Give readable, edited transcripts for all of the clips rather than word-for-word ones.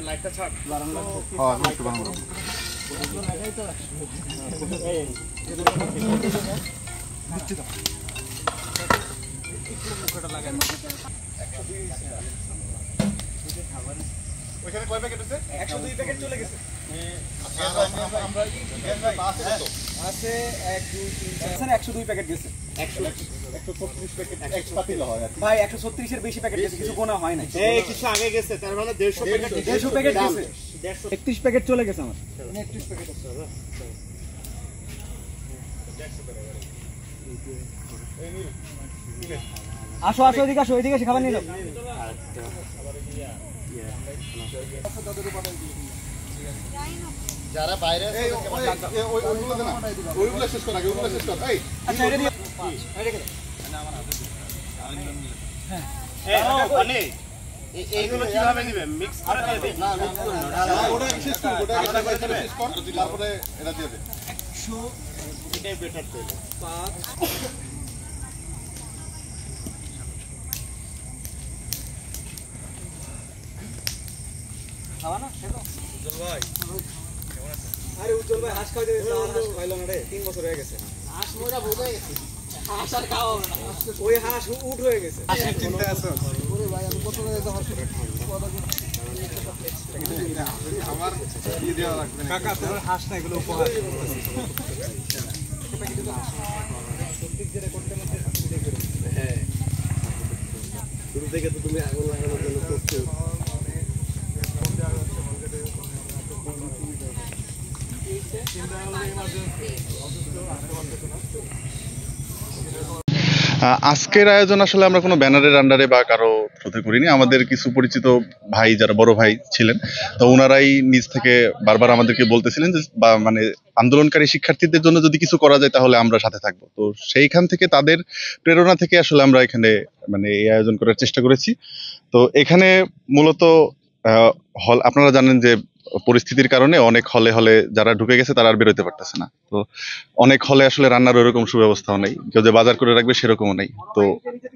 লাইটটা ছাড় ওইখানে কয় প্যাকেট আছে? 102 প্যাকেট চলে গেছে। আছে 1 2 3 4 102 প্যাকেট গেছে। 136 প্যাকেট এক পাতিল হয় ভাই, 136 এর বেশি প্যাকেট গেছে, কিছু গোনা হয় না। এই কিছু আগে গেছে, তার মানে 150 প্যাকেট গেছে। 31 প্যাকেট চলে গেছে আমার। 31 প্যাকেট আছে দাদা। আসো আসো, এদিকে আসো, এদিকে এসে খাবার নিয়ে যাও। যারা বাইরে আছে ওইগুলো শেষ কর, আগে ওইগুলো শেষ কর। এই আচ্ছা, এটা দিয়ে রেখে দে। হ্যাঁ মানে এইগুলো কিভাবে দিবে? মিক্স করে দিবে না? মিক্স করে না, ওটা শেষ কর, ওটা শেষ কর, তারপরে এটা দিয়ে দে। 100 এটাই বেটার তো। 5 খাওয়া না খেলো। উজ্জ্বল ভাই কেমন আছেন? আরে উজ্জ্বল ভাই হাঁস খাওয়াতে দিয়েছে, হাঁস খাইলো না রে, 3 বছর হয়ে গেছে। হাঁস মজা ভুলে গেছে, হাঁস আর খাওয়া হবে না। ওই হাঁস উঠ হয়ে গেছে। হাঁসের চিন্তা আছে। ওরে ভাই আমি কত করে জমা করে আমার দিয়ে দেওয়া লাগবে না কাকা, তোমার হাঁস না, এগুলো উপহার। হ্যাঁ শুরু থেকে তো তুমি আগুন লাগানোর জন্য প্রস্তুত। আজকের আয়োজন আসলে আমরা কোনো ব্যানারের আন্ডারে বা কারো থ্রুতে করিনি। আমাদের কিছু পরিচিত ভাই, যারা বড় ভাই ছিলেন, তো ওনারাই নিজ থেকে বারবার আমাদেরকে বলতেছিলেন যে বা মানে আন্দোলনকারী শিক্ষার্থীদের জন্য যদি কিছু করা যায় তাহলে আমরা সাথে থাকবো। তো সেইখান থেকে তাদের প্রেরণা থেকে আসলে আমরা এখানে মানে এই আয়োজন করার চেষ্টা করেছি। তো এখানে মূলত হল, আপনারা জানেন যে পরিস্থিতির কারণে অনেক হলে হলে যারা ঢুকে গেছে তারা আর বেরোতে পারতেছে না। তো অনেক হলে আসলে রান্নার ওরকম সুব্যবস্থাও নেই, কেউ যে বাজার করে রাখবে সেরকমও নেই। তো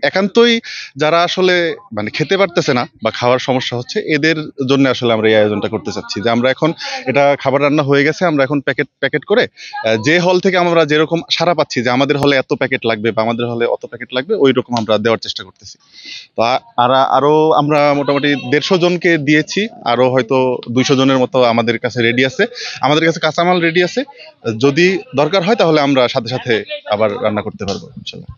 একান্তই যারা আসলে মানে খেতে পারতেছে না বা খাওয়ার সমস্যা হচ্ছে, এদের জন্য আসলে আমরা এই আয়োজনটা করতে চাচ্ছি। যে আমরা এখন এটা খাবার রান্না হয়ে গেছে, আমরা এখন প্যাকেট প্যাকেট করে যে হল থেকে আমরা যেরকম সাড়া পাচ্ছি যে আমাদের হলে এত প্যাকেট লাগবে বা আমাদের হলে অত প্যাকেট লাগবে, ওই রকম আমরা দেওয়ার চেষ্টা করতেছি। তো আরো আমরা মোটামুটি 150 জনকে দিয়েছি, আরো হয়তো 200 জনের মতো আমাদের কাছে রেডি আছে, আমাদের কাছে কাঁচামাল রেডি আছে। যদি দরকার হয় তাহলে আমরা সাথে সাথে আবার রান্না করতে পারবো ইনশাল্লাহ।